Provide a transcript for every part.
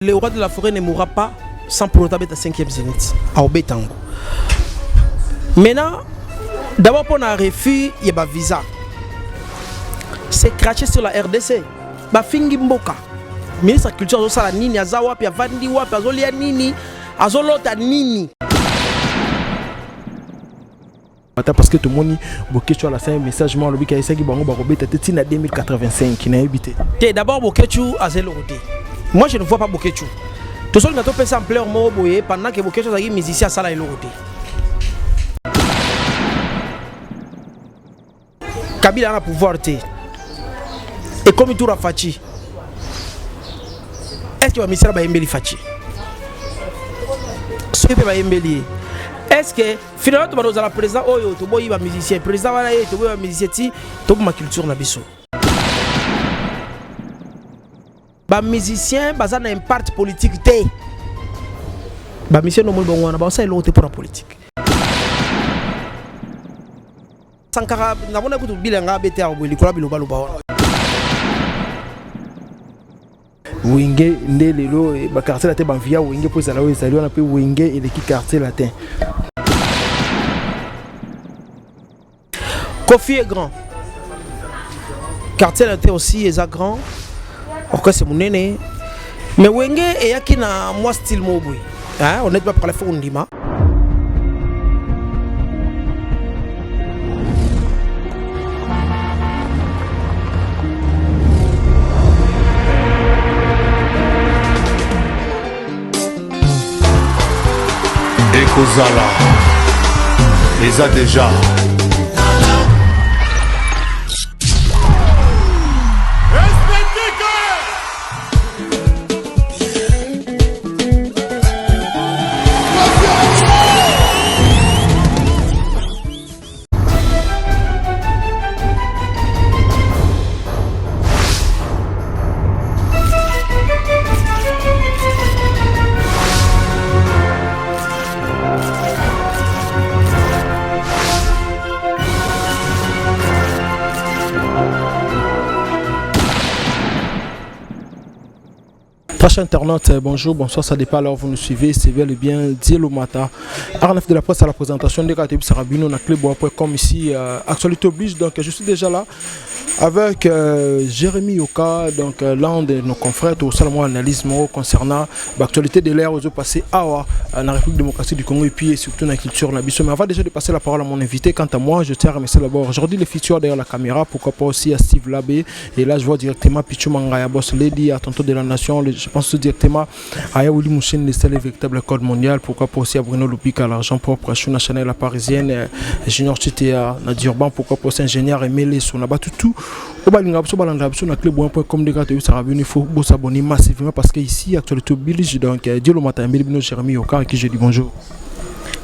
Le roi de la forêt ne mourra pas sans pour autant être à 5e zénith. À Obetango. Maintenant, d'abord pour un refus, il y a un visa. C'est craché sur la RDC. Bafingi Mboka. Ministre de la Culture, Azosala Nini, Azawa, Pia Vandi Wap, Azolia Nini, Azolota Nini. Parce que tout le monde a un la message moi le qui qui bango barobe tati na 2085 qui n'a évité. D'abord Bokechu a zéro côté. Moi je ne vois pas Bokechu. Tout seul ngato pesa ampleur mo boye pendant que Bokechu est musicien à sala côté. Kabila a un pouvoir té. Et comme tout Fachi. Est-ce que va ministère ba Yembeli Fachi? Ce que va Yembeli. Est-ce que finalement tu vas dans la président oyo to boyi ba musicien président wala to boyi ba musicien ti to ma culture na biso ba musicien baza na impact politique té ba musicien no mo bon wana ba ça est pour la politique Sankara na mona kutu bilanga bete a boli kola biloba loba wana Wenge Ndelelo ba quartier latin banvia Wenge pour ça là ezali on appelle Wenge et l'équipe quartier latin. Kofi est grand. Quartier latin aussi est grand. Pourquoi c'est mon aîné? Mais Wenge et yaki na moi style mobui. Hein, on n'est pas parler pour Ndima. Ekozala les a déjà. Prochain internaute, bonjour, bonsoir, ça dépend alors vous nous suivez, c'est bel et bien Dielo Mata. Arnef de la presse à la présentation de Gatib Sarabino, on a clé.com ici, actualité oblige, donc je suis déjà là avec Jérémy Yoka, donc l'un de nos confrères au Salomon Analyse concernant l'actualité de l'ère aux passé à la République démocratique du Congo et puis surtout dans la culture Nabiso. Mais avant déjà de passer la parole à mon invité, quant à moi, je tiens à remercier d'abord aujourd'hui les features derrière la caméra, pourquoi pas aussi à Steve Labé, et là je vois directement Pichou Mangaya Boss Lady, à Tonton de la Nation, je pense directement à Yaouli Mouchen, les seuls véritables code mondial, pourquoi pas aussi à Bruno Lupika, l'argent propre, à Chouna Chanel, la parisienne, Junior Chitea, Nadirban, pourquoi pas aussi ingénieur et mêlé sur tout. Au Balinga, sur la clé.com de Gatib Sarabino, il faut s'abonner massivement parce qu'ici, actualité oblige, donc Dielo Mata, Jérémy Yoka, à qui je dis bonjour.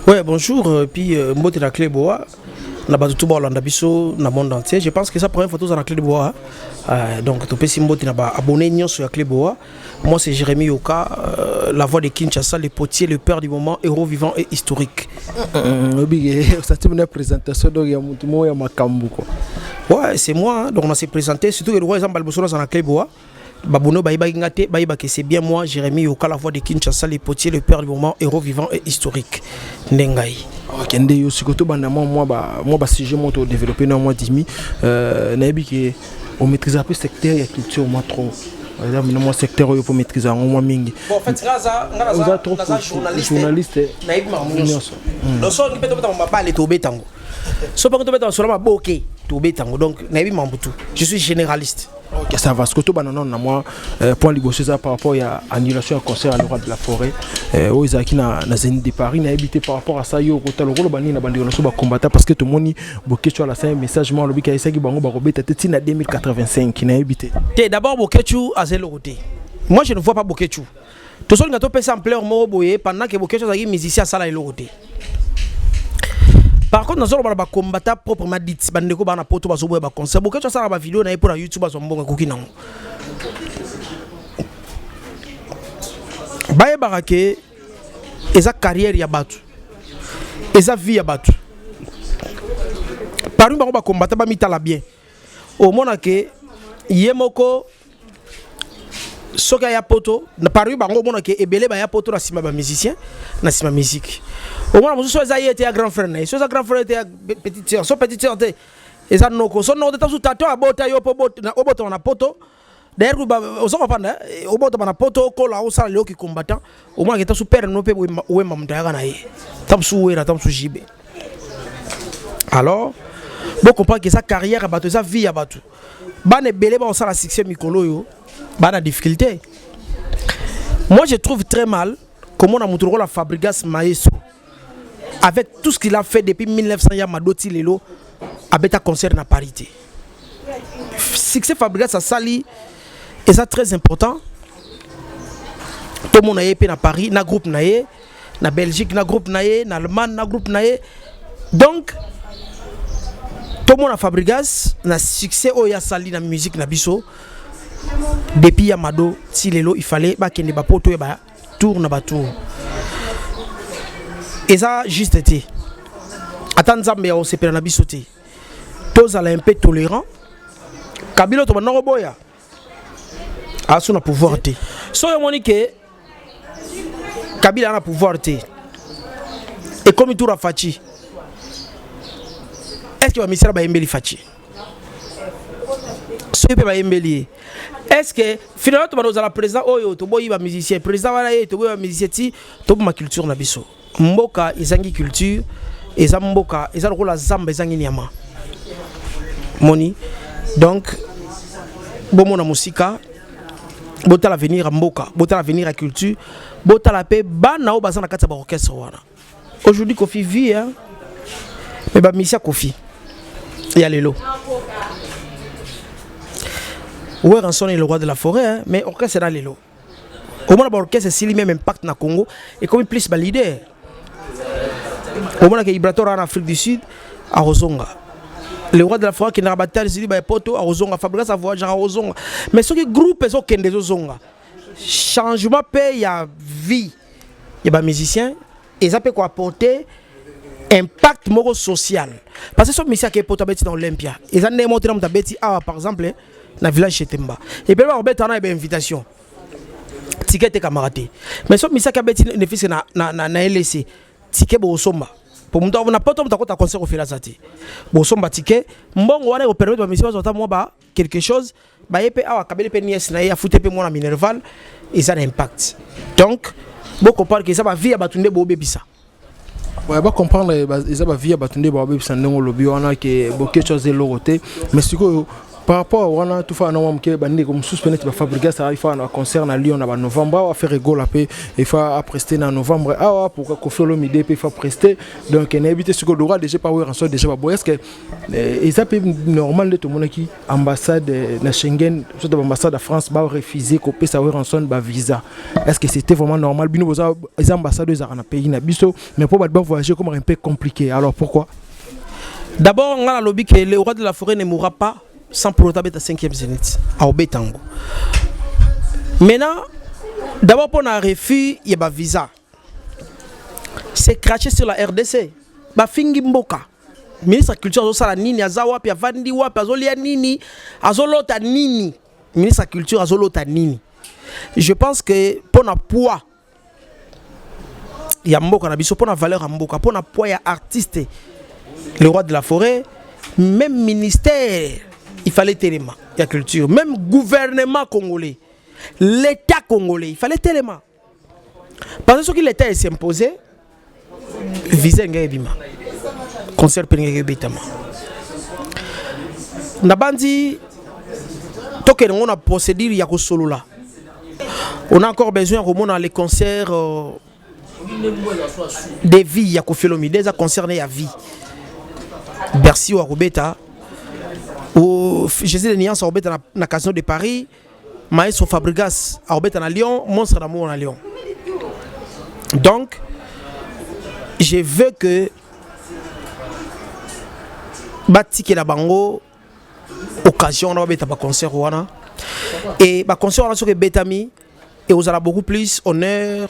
Ouais, bonjour, puis moi de la clé bois. Na batu tout Hollande biso na monde entier. Je pense que ça première photo dans la clé de bois. Donc tu peux simboter na ba abonné nyon sur la clé bois. Moi c'est Jérémy Yoka, la voix de Kinshasa, le potier, le père du moment, héros vivant et historique. Ça c'est une présentation donc il y a mutumo ya makambu quoi. Ouais, c'est moi, donc on s'est présenté surtout que le roi Zambal Bosono dans la clé bois. Babono Baïba Ngate, Baïba que c'est bien moi, Jérémy Yoka, la voix de Kinshasa, le potier, le père du moment, héros vivant et historique. Ndengai. Ok, ndé aussi côté bandamment moi sujet moi to développer dans moi dimi nabi que on maîtrise un peu secteur et culture moi trop. Par exemple moi secteur il faut maîtriser moi mingi. Bon en fait ngaza trop journaliste naïb marmounion. Le son qui peut te mettre pas les tober tango. So pas que te mettre sur la boké tober tango donc naïb mambutu. Je suis généraliste. Ok, ça va. Ce que tu as moi, point négocier ça par rapport à l'annulation du concert à l'Orient de la Forêt. Aux Isaki na Zénith de Paris, n'a évité par rapport à ça. Yo, le rôle bani na bandi relation combattant parce que tout le monde Bokechu à la fin message moi le bi kaisa ki bango barobe tati na 2085 qui n'a évité. D'abord Bokechu à zéro côté. Moi je ne vois pas Bokechu. Tout seul ngato pesa ampleur mo boye pendant que Bokechu est musicien à sala côté. Par contre, nous avons combattre proprement dit, bandeko bana poto bazo boye ba concert. Bokechu ça ba vidéo na pour la YouTube bazo mbonga kuki nango. Baye barake eza carrière ya batu. Eza vie ya batu. Parmi bango ba combattre ba mitala bien. Au mona ke yemoko soka ya poto na paru bango mona ke ebele ba ya poto na sima ba musicien na sima musique au moins mozo eza yete ya grand frère na so za grand frère était petite sœur so petite sœur te eza noko so no de tasu tato abota yo po bota na obota na poto d'ailleurs ba ozo panda obota na poto ko la osala le ki combattant au moins ke tasu père no pe we mamda na ye tamsu wera tamsu jibe alors bon comprendre que sa carrière a battu sa vie a battu ba ne belé ba osala succès mikolo yo ba na difficulté. Moi je trouve très mal comment on a montré la Fabregas Maestro avec tout ce qu'il a fait depuis 1900 Yamadoti Lelo à Beta concert na parité. Succès Fabregas a sali et ça très important. Tout le monde a été na Paris, na groupe na ye, na Belgique na groupe na ye, na Allemagne na groupe na ye. Donc tout le monde a Fabregas na succès au ya sali na musique na biso. Depuis Yamado Tilelo il fallait ba kende ba poto e ba tour na ba tour. Et ça juste été. Attends Zambia on se perd na biso te. Tous ala un peu tolérant. Kabila to ba no boya. Asu na pouvoir te. So yo monique Kabila na pouvoir te. Et comme il tour a Fachi. Est-ce que va misera ba embeli Fachi? So peut ba embeli. Est-ce que finalement tu vas nous à la président oyo to boyi ba musicien président wala ye to boyi ba musicien ti to ma culture na biso mboka ezangi culture eza mboka eza lokola zamba ezangi nyama moni donc bomo na musika bota l'avenir mboka bota l'avenir à culture bota la paix bana o bazana kata ba orchestre wana aujourd'hui Kofi vit hein mais ba misia Kofi ya lelo. Ouais, Ranson est le roi de la forêt, hein, mais orchestre c'est dans les lots. Au moins, l'orchestre c'est le même impact dans le Congo et comme il plus le leader. Au moins, il y a Ibrator en Afrique du Sud, à Rozonga. Le roi de la forêt qui n'a pas bataille, c'est Poto, à Rozonga, Fabregas à voyage à Rozonga. Mais ce qui groupe, c'est qu'il y a des Rozonga. Changement, il y a vie, il y a des musiciens, et ça peut quoi apporter impact social. Parce que ce musicien qui est porté dans l'Olympia, ils ont démontré dans Tabeti, par exemple, na village Chetemba et puis on va mettre une invitation ticket et camarade mais so misaka beti ne fils na LC ticket bo somba pour muto na poto muto ta concert au filazati bo somba ticket mbongo wana ko permettre ba mission zota mo ba quelque chose ba yepe awa kabele pe nies na ya fute pe mo na Minerval et ça a un impact donc beaucoup parle que ça va vie abatunde bo bebisa. Ouais, bah comprendre ils ont vie abatunde bo bebisa ndongo lobi wana que beaucoup de choses loroté mais ce que par rapport à tout faire non que bandi comme suspendre ba Fabregas ça il faut un concert à Lyon en novembre on va faire rigole après il faut prester en novembre ah pourquoi Kofi Olomide il faut prester donc on éviter ce que l'aura déjà pas en sort déjà pas est-ce que ils a normal de tout le monde qui ambassade na Schengen surtout ambassade de France va refuser copier ça en son ba visa est-ce que c'était vraiment normal bino les ambassadeurs à un pays na biso mais pour pas voyager comme un peu compliqué alors pourquoi d'abord on a le lobby que le roi de la forêt ne mourra pas sans pour autant être à 5e zénith à Obetango. Maintenant, d'abord pour un refus, il y a un visa. C'est craché sur la RDC. Ba fingi mboka. Ministre de la Culture azosala nini azawa pi avandi wapi azolia nini azolota nini. Ministre de la Culture azolota nini. Je pense que pour un poids il y a mboka na biso pour la valeur mboka pour un poids il y a artiste le roi de la forêt même ministère il fallait tellement il y a culture même gouvernement congolais l'état congolais il fallait tellement parce que l'état s'est imposé visé ngebima concert pengé betama na bandi toke on a procédure ya ko solo là on a encore besoin de remonter les concerts des vies ya Kofi Olomide des concerné ya vie Bercy ou Robeta ou Jésus de Niance à Robeta na Casino de Paris Maestro Fabregas à Robeta na Lyon Monstre d'amour à Lyon. Donc je veux que Batiki la bango occasion on va mettre un concert wana et ba concert on sur que Betami et vous allez beaucoup plus honneur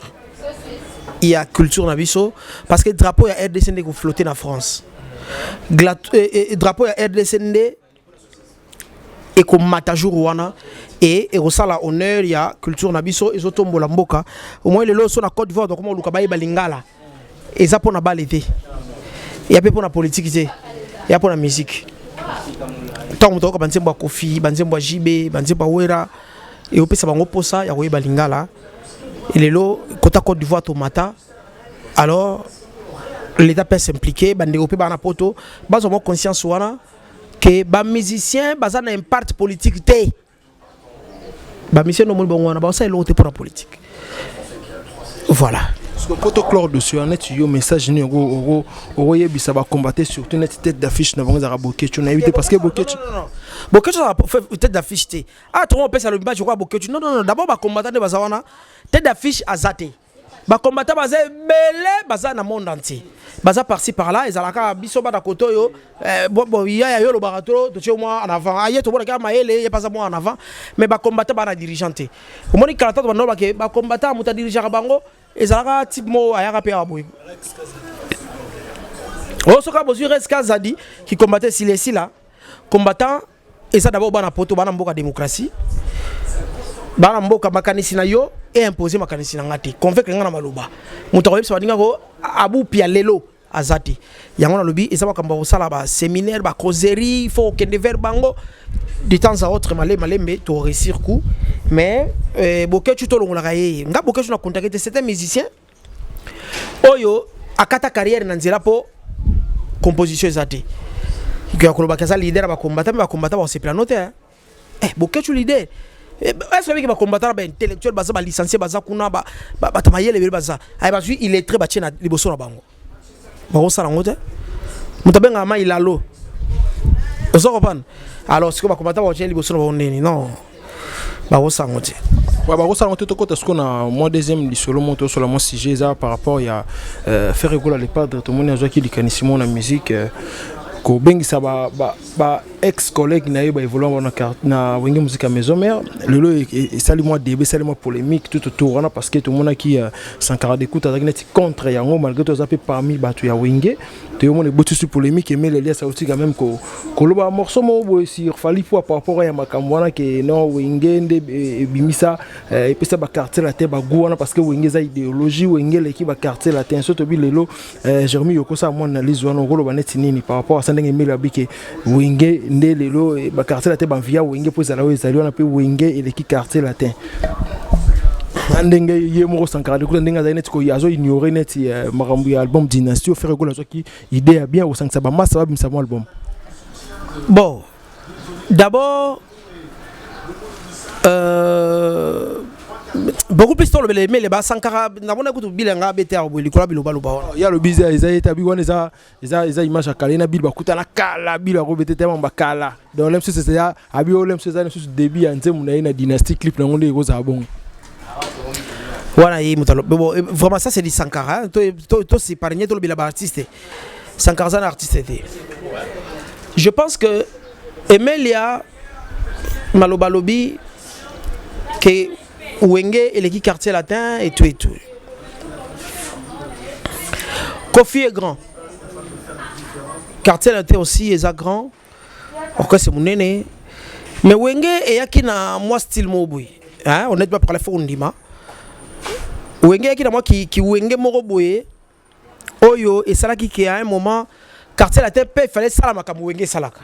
il y a culture na biso parce que drapeau ya RDC ko flotter na France drapeau ya RDC et comme mata jour wana et au sala honneur il y a culture nabiso et zotombo la mboka au moins les lots sont na Côte d'Ivoire donc comment lukabaye balingala et ça pour na balete il y a peu pour la politique il y a pour la musique tant on toka banzembo Kofi banzembo JB banzembo Wera et au pesa bango posa ya koye balingala et les lots Côte d'Ivoire tomata alors l'État peut s'impliquer bande au pe bana poto bazo mo conscience wana que ba musicien baza na impact politique té ba musicien no mo bon wana ba ça l'autre pour la politique voilà parce que protocole dessus en net yo message ni go yebisa ba combattre surtout net tête d'affiche na bango za Boketu na éviter parce que Boketu Boketu ça tête d'affiche té ah tout on peut ça le match quoi Boketu non d'abord ba combattre de baza wana tête d'affiche azate ba combattre baza belé baza na monde entier baza par-ci par-là ils alaka biso ba da koto yo bon ya yo lo barato to chez moi en avant aye to bona ka maele ya pas moi en avant mais ba combattre ba na dirigeanté au moni kalata ba no ba ke ba combattre muta dirigeant bango ils alaka type mo ayaka pe aboy o soka bozu reska zadi qui combattait si là combattant et ça d'abord ba na poto ba na mboka démocratie ba na mboka makanisi na yo et imposer makanisi na ngati convaincre ngana maloba muta ko yebisa badinga ko abu pia lelo azati yango na lobi et ça va kamba osala ba séminaire ba causerie faut kende vers bango de temps à autre malembe to réussir coup mais Boketu to longola kaye nga Boketu na contacter c'était musicien oyo akata carrière na nzela po composition ezati ki akoloba kaza leader ba combattre ba se planoter Boketu leader est-ce que ba combattre ba intellectuel baza ba licencié baza kuna ba tamayele be baza ay ba il est très batché na liboso na bango ba ko sala ngote mutabenga ma ilalo ozokopan alors ce que ba combattre ba tien liboso na bango neni non ba ko sala ngote ouais bah ça on te côté ce qu'on a moi deuxième solo monto sur le sujet ça par rapport il y a faire rigoler les padres tout le monde a joué qui dit canissimo la musique ko bengi ça ba ex collègue na ba évoluer na wengi musique à maison mère lelo et sali moi débat sali moi polémique tout autour on parce que tout le monde qui Sankara d'écoute avec net contre yango malgré tout ça peut parmi batu ya wengi tout le monde est beaucoup sur polémique et mais les liens ça aussi quand même ko loba morceau mo bo sur fali pour par rapport à makamwana que non wengi nde bimisa et puis ça ba quartier la tête ba gouana parce que wengi za idéologie wengi l'équipe ba quartier la tête surtout bi lelo Jérémy yoko ça moi analyse wana ko loba net nini par rapport à ça ndenge mila bike wengi nde lelo ba quartier la tête ba via wengi pour ça là ezali wana pe wengi et l'équipe quartier la tête ndenge yemo Sankara de ndenge za net ko yazo ignorer net makambu ya album Dynasty au faire ko la qui idée a bien au sang ça ba massa ba bimsa album bon d'abord beaucoup plus tôt mais les Sankara na mona kutu bilanga bete a boli kola biloba loba ya lo biza ezayeta bi wana eza image akala na bilba kutana kala bilba ko bete tema bakala donc même si c'est ça abi o même si ça sur début en nzemu na Dynasty clip na ngonde ko za bon voilà et bon vraiment ça c'est du Sankara to c'est parigné to le bilaba artiste Sankara c'est un artiste. Je pense que Emelia Malobalobi que Wenge et l'équipe quartier latin et tout. Kofi est grand. Quartier latin aussi est grand. Pourquoi c'est mon aîné? Mais Wenge et Yakina moi style moboui. Hein, on n'est pas parler pour Ndima. Wenge Yakina moi qui Wenge moroboui. Oyo et ça là qui à un moment quartier latin il fallait ça la makamu Wenge salaka.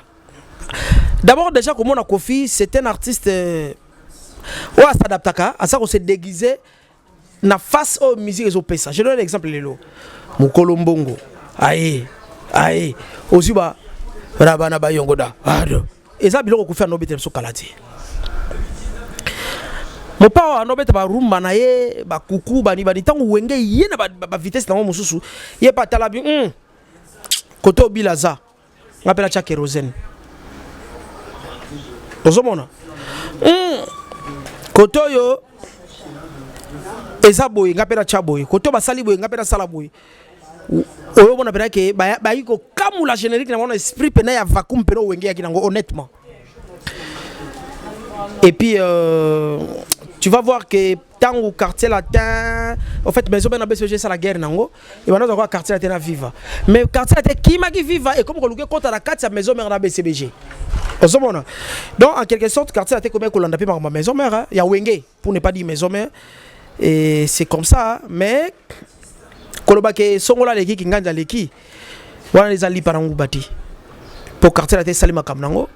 D'abord déjà comme on a Kofi, c'est un artiste ouais, s'adaptaka, à ça qu'on s'est déguisé na face aux musiques et aux pesa. Je donne l'exemple lelo. Mukolo Mbongo. Aïe. Ozuba Rabana Bayongoda. Et ça biloko ko faire no betel so kalati. Mon père no betel ba rumba na ye ba kuku ba ni tango wenge yena ba vitesse na mususu. Ye pa talabi koto bilaza. Ngapela cha kérosène. Ozomona. Koto yo eza boy ngapela cha boy koto basali boy ngapela sala boy oyo bona pena ke ba yiko kamula générique na mon esprit pena ya vacuum pena wenge ya kinango honnêtement et puis tu vas voir que tango quartier latin en fait maison ben BCG ça la guerre nango et maintenant quoi quartier latin na viva mais quartier latin qui m'a qui viva et comme on le compte à la 4 maison mère na BCBG donc en quelque sorte quartier latin comme on l'a appelé ma maison mère il y a Wenge pour ne pas dire maison mère et c'est comme ça mais koloba ke songola leki kinganja leki wana les ali parangu bati pour quartier latin salima kamnango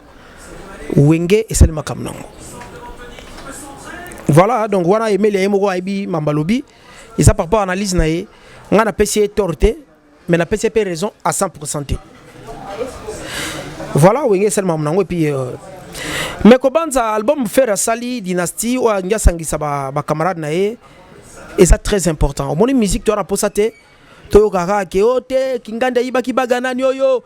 Wenge et salima kamnango. Voilà, donc voilà, aimé les émotions aibi mambalobi. Et ça par rapport à l'analyse nae, on a PCE torté, mais la PCP raison à 100%. Voilà, oui, c'est le moment. Et puis, mais comment ça album faire Sali Dynasty ou Anya Sangisa ba camarade nae, et ça très important. Au moins musique tu as posate, Toyo Kara Keote, Kinganda Iba Kibagana Nyoyo.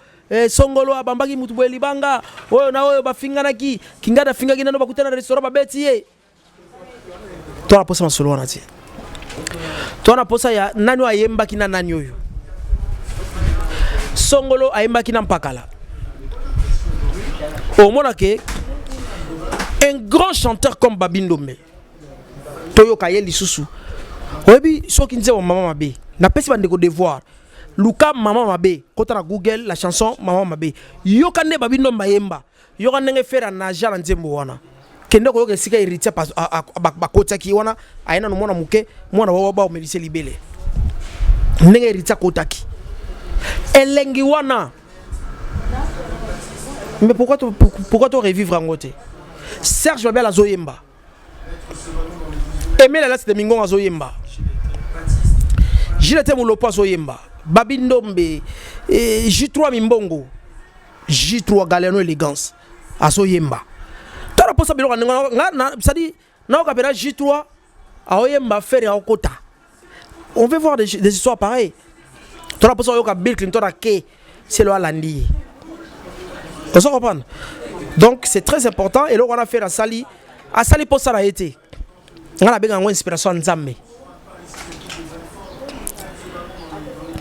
Songolo abambaki mutubwe libanga, oyo na oyo bafingana ki, Kingada finga kina no bakutana restaurant babeti ye. Toi posa masolo wana ti. Toi posa ya nani ayemba kina nani oyo. Songolo ayemba kina mpakala. Au mona ke un grand chanteur comme Babindombe. Toyo kaye lisusu. Oyebi soki nze wa mama mabe. Na pesi bande ko devoir. Luka mama mabe. Kota na Google la chanson mama mabe. Yokane Babindombe ayemba. Yokane nge fera na jala nzembo wana. Kende ko sika irita pas bakota ki wana aina no mona muke mwana wa ba o melise libele ndenge irita kotaki elengi wana mais pourquoi tu revivre en côté Serge Babel azoyemba Emile la c'était mingo azoyemba Gilete Mulopo azoyemba Babindombe J3 Mimbongo J3 Galeno Élégance azoyemba pour ça, J3 on veut voir des histoires pareilles. Bill Clinton c'est le Alandi. On s'en comprend. Donc c'est très important. Et là on a fait la Sali. À Sali pour ça a été. On a bien une inspiration Nzambe.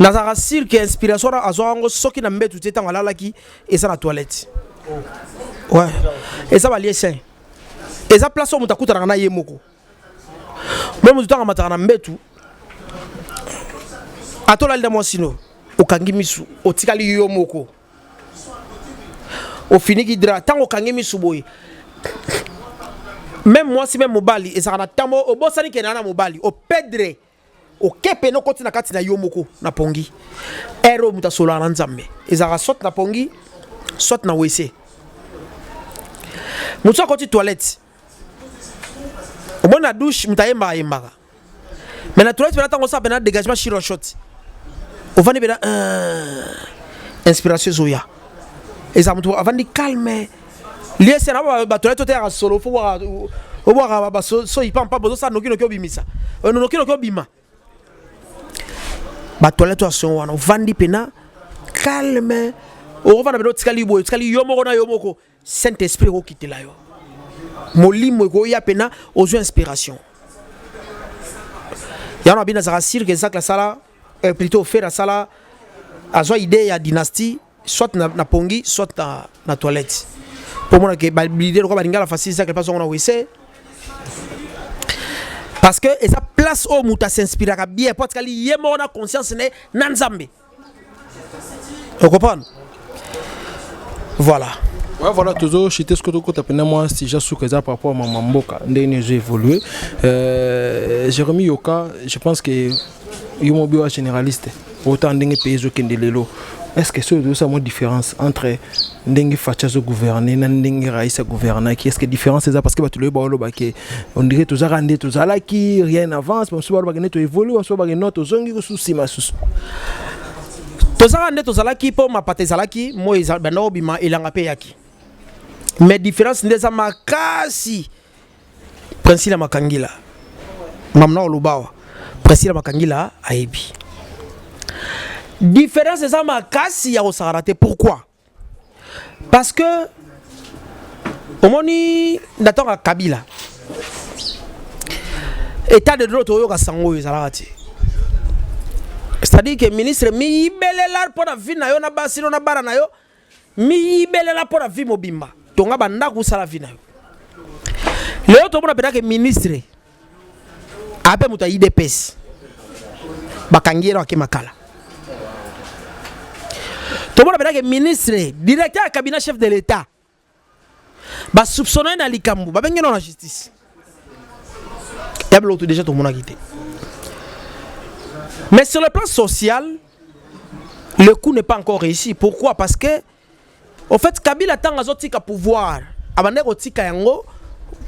Nazara sir que inspiration à Zoango soki na mbetu teta ngala laki et ça la toilette. Ouais. Et ça va lier sain. Et ça place où mutakuta na yemoko. Même tout en matana mbetu. Atola nda mwasino. Okangimisu, otikali yomoko. Au fini hydra tant okangimisu boy. Même moi si même mobali et ça na tamo au bosani ke na mobali au pedre. Au kepe no koti na kati na yomoko na pongi. Ero mutasola na nzambe. Et ça sort na pongi, sort na WC. Moussa côté toilette. Au moins la douche, mutaemba yemba. Mais la toilette, on a un dégagement chiro shot. Au fond, il y a inspiration zoya. Et ça me trouve avant de calmer. Lié, c'est là, la toilette, tu es solo. Faut voir, so il pas besoin ça, noki bimisa. Noki bima. La toilette, on a vandi pena calme. On va dans tkali boy, tkali yomoko na yomoko. Saint-Esprit au quitter là yo. Molimo ko ya pena aux inspirations. Ya on a bien ça que ça la sala plutôt faire la sala a zo idée ya dynastie soit na pongi soit na toilette. Pour moi que l'idée ko balinga la facile ça que pas on a wese. Parce que et ça place au muta s'inspirer bien parce que yemo na conscience ne nanzambe. Vous comprenez? Voilà. Ouais, voilà, toujours, je ce que tu as moi, si j'ai souhaité par rapport à ma mamboka, j'ai évolué. Jérémy Yoka, je pense que il est généraliste. Autant de pays que de l'élo. Est-ce que c'est une différence entre Ndengi Fachazo gouverner, Ndengi Raïsa gouverner? Est-ce que la différence c'est ça? Parce que on dirait que tous là qui rien n'avance, mais on se voit que évolue, on se voit que notre zongi sous simasus. Tozarande tozalaki po mapate zalaki moïse bano bima elanga pe yaki. Mais différence ndeza makasi. Priscilla Makangila. Mamna olubawa. Priscilla Makangila aibi. Différence ndeza makasi ya osarate. Pourquoi? Parce que omoni ndatonga Kabila. État de droit toyo ka sango ezalati. C'est-à-dire que le ministre mi yibele pour la vie na yo na basi na bara na yo mi yibele pour la vie mobimba tonga banda ku sala vie na yo leo to mona pena que ministre Après muta IDPS. Bakangiro ake makala. Tout le monde a ministre, directeur du cabinet chef de l'État. Ba soupçonné na likambu, ba bengi dans la justice. Il y a l'autre déjà tout le monde a quitté. Mais sur le plan social, le coup n'est pas encore réussi. Pourquoi? Parce que au fait Kabila tanga zotika pouvoir, abande rotika yango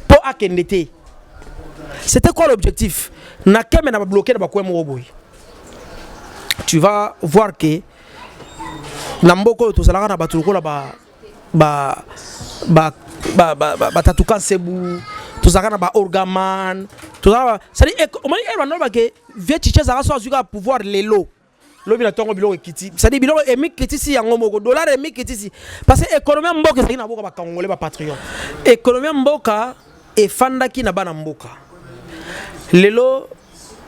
po akendete. C'était quoi l'objectif? Na keme na bloquer na bakwe moboy. Tu vas voir que Namboko to salaka na batuluko la ba tatuka sebu to salaka na ba orgaman to salaka ça dit au moins elle va que vie chiche ça so azuka pouvoir lelo lobi na tongo biloko kiti ça dit biloko emi kiti si yango moko dollar emi kiti si parce que économie mboka ça na boka ba congolais ba patriote économie mboka e fandaki na bana mboka lelo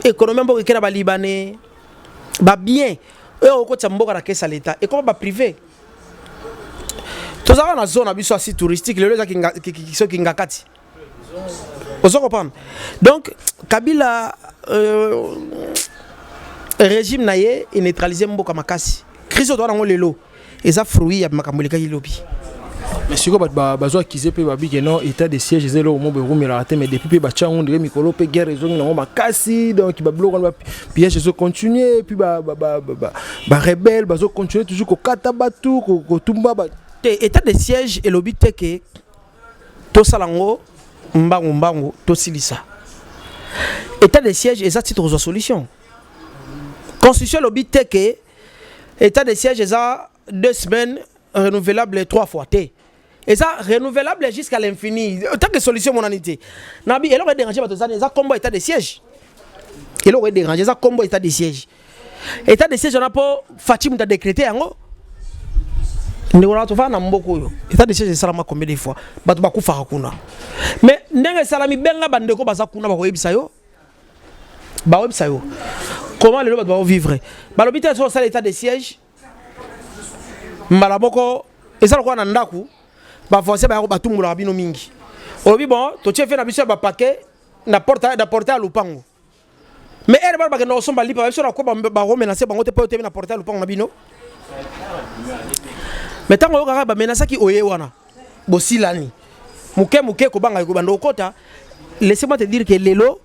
économie mboka kena ba libanais ba bien et au côté mboka na kesa l'état et comme ba privé tout ça na zone abiso asi touristique le za qui ngakati vous comprenez donc Kabila régime naie et neutraliser mboka makasi crise to na lelo eza fruit ya makamboleka yilobi. Mais si vous avez accusé que non état de siège c'est là au moment où mais depuis bacha on dirait mikolo pe guerre ils ont makasi donc ba bloquer ba piège ils continuer puis ba rebelle bazo continuer toujours ko katabatu ko tumba ba état de siège et lobby te que to salango mbango to silisa état de siège et ça titre de solution constitution lobby te que état de siège ça 2 semaines renouvelable 3 fois t et ça renouvelable jusqu'à l'infini tant que solution mon anité nabi elle aurait dérangé bato ça combo état de siège elle aurait dérangé ça combo état de siège on a pas Fatim t'a décrété yango ndeko to fa na mboko yo état de siège salama combien de fois bato bakufa kuna mais ndenge salami benga bandeko baza kuna ba koyebisa yo comment le bato ba vivre ba l'hôpital so ça état de siège malaboko ezala kwa na ndaku ba forcer ba batumula bino mingi obi bon to tie fait na biso ba paquet na porter à lupango mais elle ba que no somba lipa biso na ko ba menacer bango te pa te na porter à lupango na bino mais tango yo kaka ba menacer ki oye wana bosilani muke ko banga ko bando kota laissez-moi te dire que lelo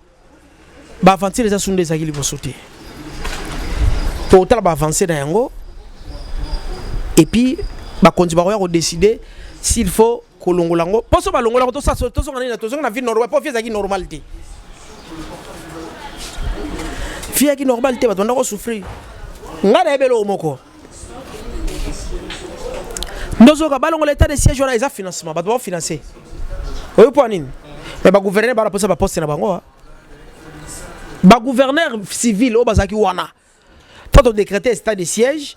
ba avancer les asunde za kili bosote pour tala ba avancer na yango. Et puis, bah quand tu vas décider s'il faut que l'on lango, pas seulement l'on lango, tout ça, on a vie normale, pas vie qui normalité. Vie qui normalité, bah on a souffrir. On a des bello moko. Nous avons ballon l'état de siège on a des financements, bah doit financer. Oui point nini. Mais bah gouverneur bah poser bah poste na bango. Bah gouverneur civil au bazaki wana. Toi décréter état de siège.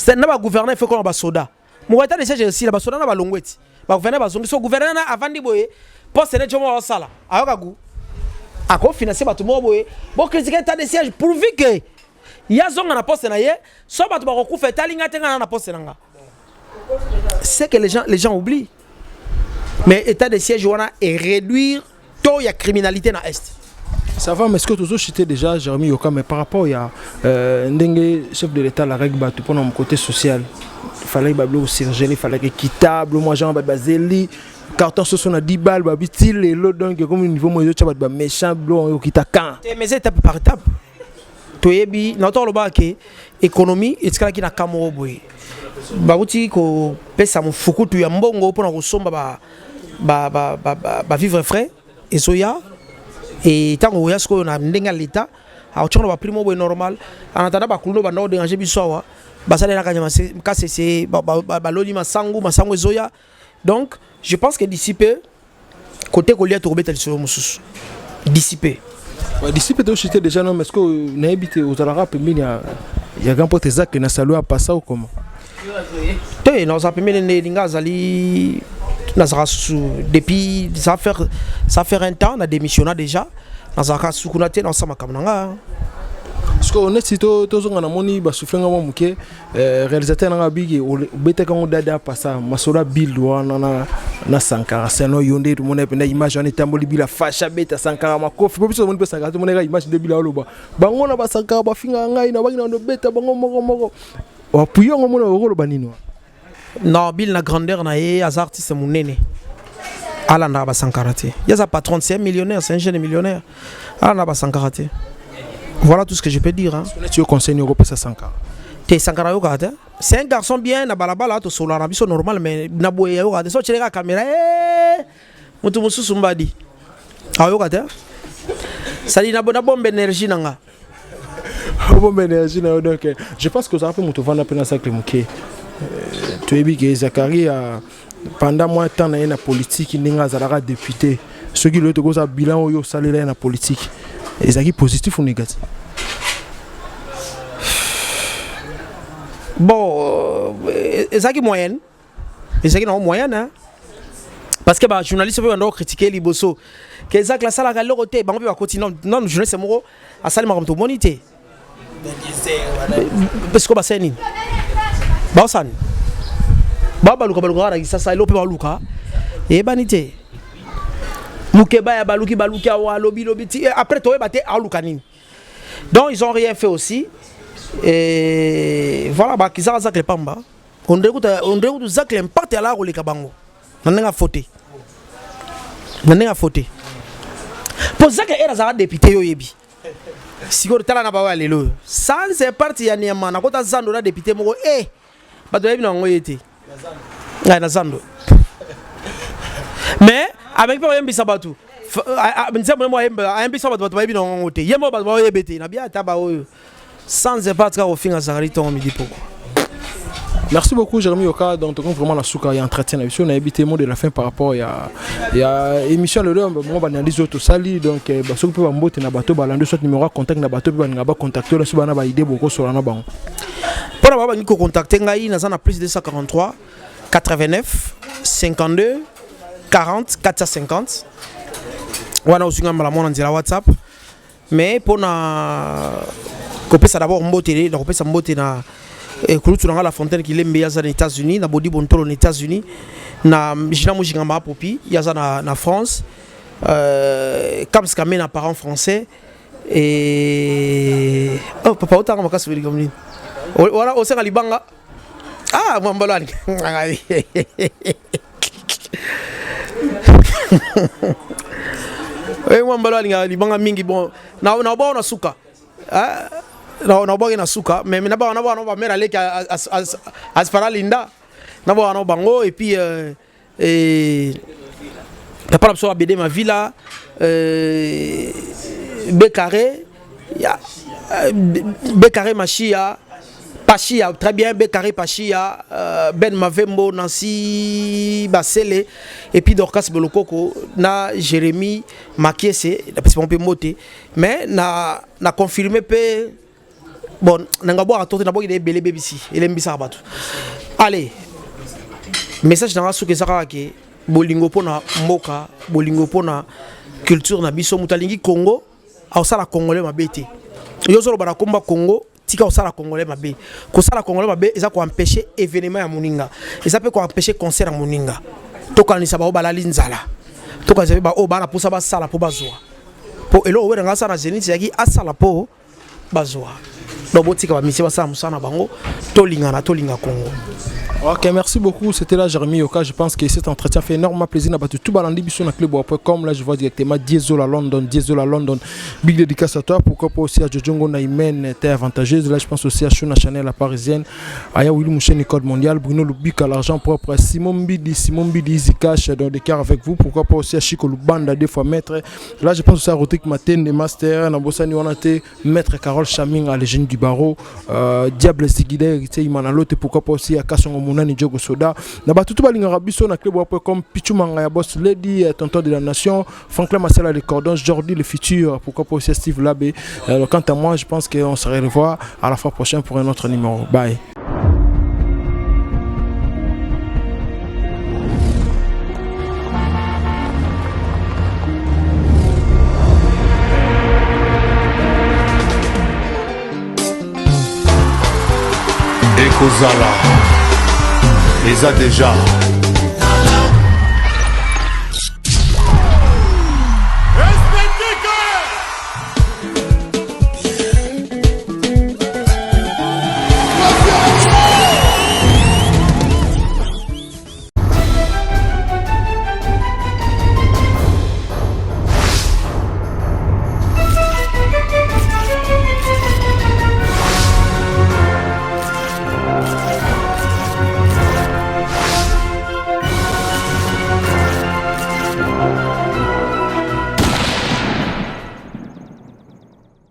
C'est un gouverneur fait comme un soda. Mon état de siège aussi, la soda na balongweti. Ba gouverneur bazongi so gouverneur na avant di boye, poste ne jomo wa sala. Ayoka gu. Ako financer ba tout mo boye. Bon critiquer état de siège pourvu que ya zonga na poste na ye, so ba to ba ko fait talinga tenga na poste nanga. C'est que les gens oublient. Mais état de siège wana est réduire taux ya criminalité na est. Ça va, mais est-ce que tu as cité déjà, Jérémy Yoka, mais par rapport à Ndenge, chef de l'État, la règle, tu prends mon côté social. Il fallait que le surgé, il fallait que équitable, moi j'ai un bazeli, carton sur son 10 balles, babitil, et l'autre, donc, comme au niveau moyen, tu as méchant, blanc, qui t'a quand. Mais c'est étape par étape. Tu es bien, notre économie, et ce qui n'a qu'à mourir. Baouti, ko pesa mon foukou, tu as un bon gros pour la ressomme, vivre frais, et soya. Et tant qu'on a un l'état, à autre chose, primo normal. En attendant, bakuno bando déranger bisoa. Basale na kanyama c'est baloli masangu zoya. Donc, je pense que d'ici peu, côté Goliath au betel sur mususu. D'ici peu. D'ici peu, tu étais déjà non, mais est-ce que n'a habité aux Arabes, il y a grand pote Zach qui n'a salué à passer ou comment? Oui, non, ça permet les lingas ali. Depuis ça fait un temps on a démissionné déjà dans un cas sous dans sama kamnanga parce que honnête si to zonga na moni ba souffler ngamo muke réalisateur nga bigi beta kan dada passa masola bill wana na Sankara seno yonde to mona pena image on etamboli bila fasha beta Sankara makofi biso moni pe Sankara to mona image de bila loba bango na ba Sankara ba finga ngai na bangi na beta bango moko wa puyo ngamo na loba nino non bill na grandeur na ye as artiste munene alanda ba Sankara te yaza patron c'est un millionnaire c'est un jeune millionnaire alanda ba Sankara te. Voilà tout ce que je peux dire. Hein. Tu conseilles Europe Sankara. Sankara Yogade. C'est un garçon bien, na balabala, to solo arabiso normal, mais na boye Yogade. So tu la caméra, mutu musu sumbadi. Ah Yogade. Ça dit na bombe énergie nanga. Bombe énergie na donc. Je pense que ça fait mutu vendre pena ça Klemuke. Tu es bien Zakari pendant moins de temps na na politique ninga zalaka député. Ceux qui le te cause bilan yo salaire na politique. Est-ce qu'il est positif ou négatif? Bon, est-ce qu'il est moyenne? Est-ce qu'il est moyenne? Hein? Parce que les journalistes peuvent critiquer les bossos. Qu'est-ce que la salle a l'autre? Bah on peut continuer. Non, le journaliste c'est moro. À salle marre de moniter. Parce que bah c'est ni. Bah ça ni. Bah baluka baluka là ça il peut baluka. Et banité. Mukeba ya baluki wa lobi après toi baté alukanini. Donc ils ont rien fait aussi et voilà ba kizaka zakle pamba on dirait zakle impact ala ko le kabango nanenga faute pour ça que era za député yo yebi siko tala na ba lelo sans c'est parti ya niama na kota zando na député moko ba do yebi na ngoyete na zando mais avec pas yembi sabatu nzembo mo yembi sabatu bato bayebi na ngote yembo bato bayebete na bia taba oyo sans epatka au fin à Zagari ton midi pourquoi. Merci beaucoup Jérémy Yoka donc vraiment la souka et entretien on a évité mot de la fin par rapport à émission le moi banaliser auto sali donc ba so peut ba mbote na bato balando soit numéro contact na bato ba ngaba contacter la subana ba idée beaucoup sur na bango. Pour ba ba contacter ngai na plus de 243 89 52 40 450 wana usinga mala mona nzela WhatsApp mais pour na kopesa d'abord mbote na kopesa mbote na kulutu na la fontaine qui lembe yaza na États-Unis na body bontolo na États-Unis na jina mujinga ma popi yaza na France comme ce qu'amène un parent français et oh papa otanga makasi bili comme ni voilà au sera libanga ah mwambalani mwambalani libanga mingi bon na ba na suka na ba na suka mais na ba mera leki aspara linda na ba na bango et puis y a pas l'option à BD ma villa B carré machia Pachia très bien B carré Pachia Ben Mavembo Nancy Basele et puis Dorcas Belokoko na Jérémy Makiese parce qu'on peut monter mais na confirmé pe bon nanga boire à na boire des belé BBC il aime ça batu allez message dans ce que ça ke bolingo pona mboka bolingo pona culture na biso mutalingi Congo au sala congolais mabete yo solo bana komba Congo tika au sala congolais mabe ko sala congolais mabe eza ko empêcher événement ya moninga eza pe ko empêcher concert ya moninga to kanisa ba balali nzala to kanisa ba o bana posa ba sala po bazwa po elo wera ngasa na zenith yaki asala po bazwa donc botika ba misi ba sala musana bango to linga Congo. Ok, merci beaucoup. C'était là Jérémy Yoka. Je pense que cet entretien fait énormément plaisir. Tout balandi biso na club.com. Là, je vois directement Diesel à London. Big dédicace à toi. Pourquoi pas aussi à Jojongo Naïmen, t'es avantageuse. Là, je pense aussi à Shona Chanel, la parisienne. Aya Willy Mouchen, Code Mondial. Bruno Lubik à l'argent propre. Simon Bidi, Easy Cash dans des cars avec vous. Pourquoi pas aussi à Chico Lubanda, des fois maître. Là, je pense aussi à Rotik Maten, des masters. Nambosani Wanate, maître Carole Chaming à légende du barreau. Diable Zigide, Imanalote. Pourquoi pas aussi à Kassongo Mounani Djogo Soda. Naba tout balinga rabiso na club.com Pichu Manga Boss Lady, tonton de la nation, Franklin Marcel les cordons, Jordi le futur, pourquoi pas aussi Steve Labé. Quant à moi, je pense qu'on se revoit à la fois prochaine pour un autre numéro. Bye. ekozala eza déjà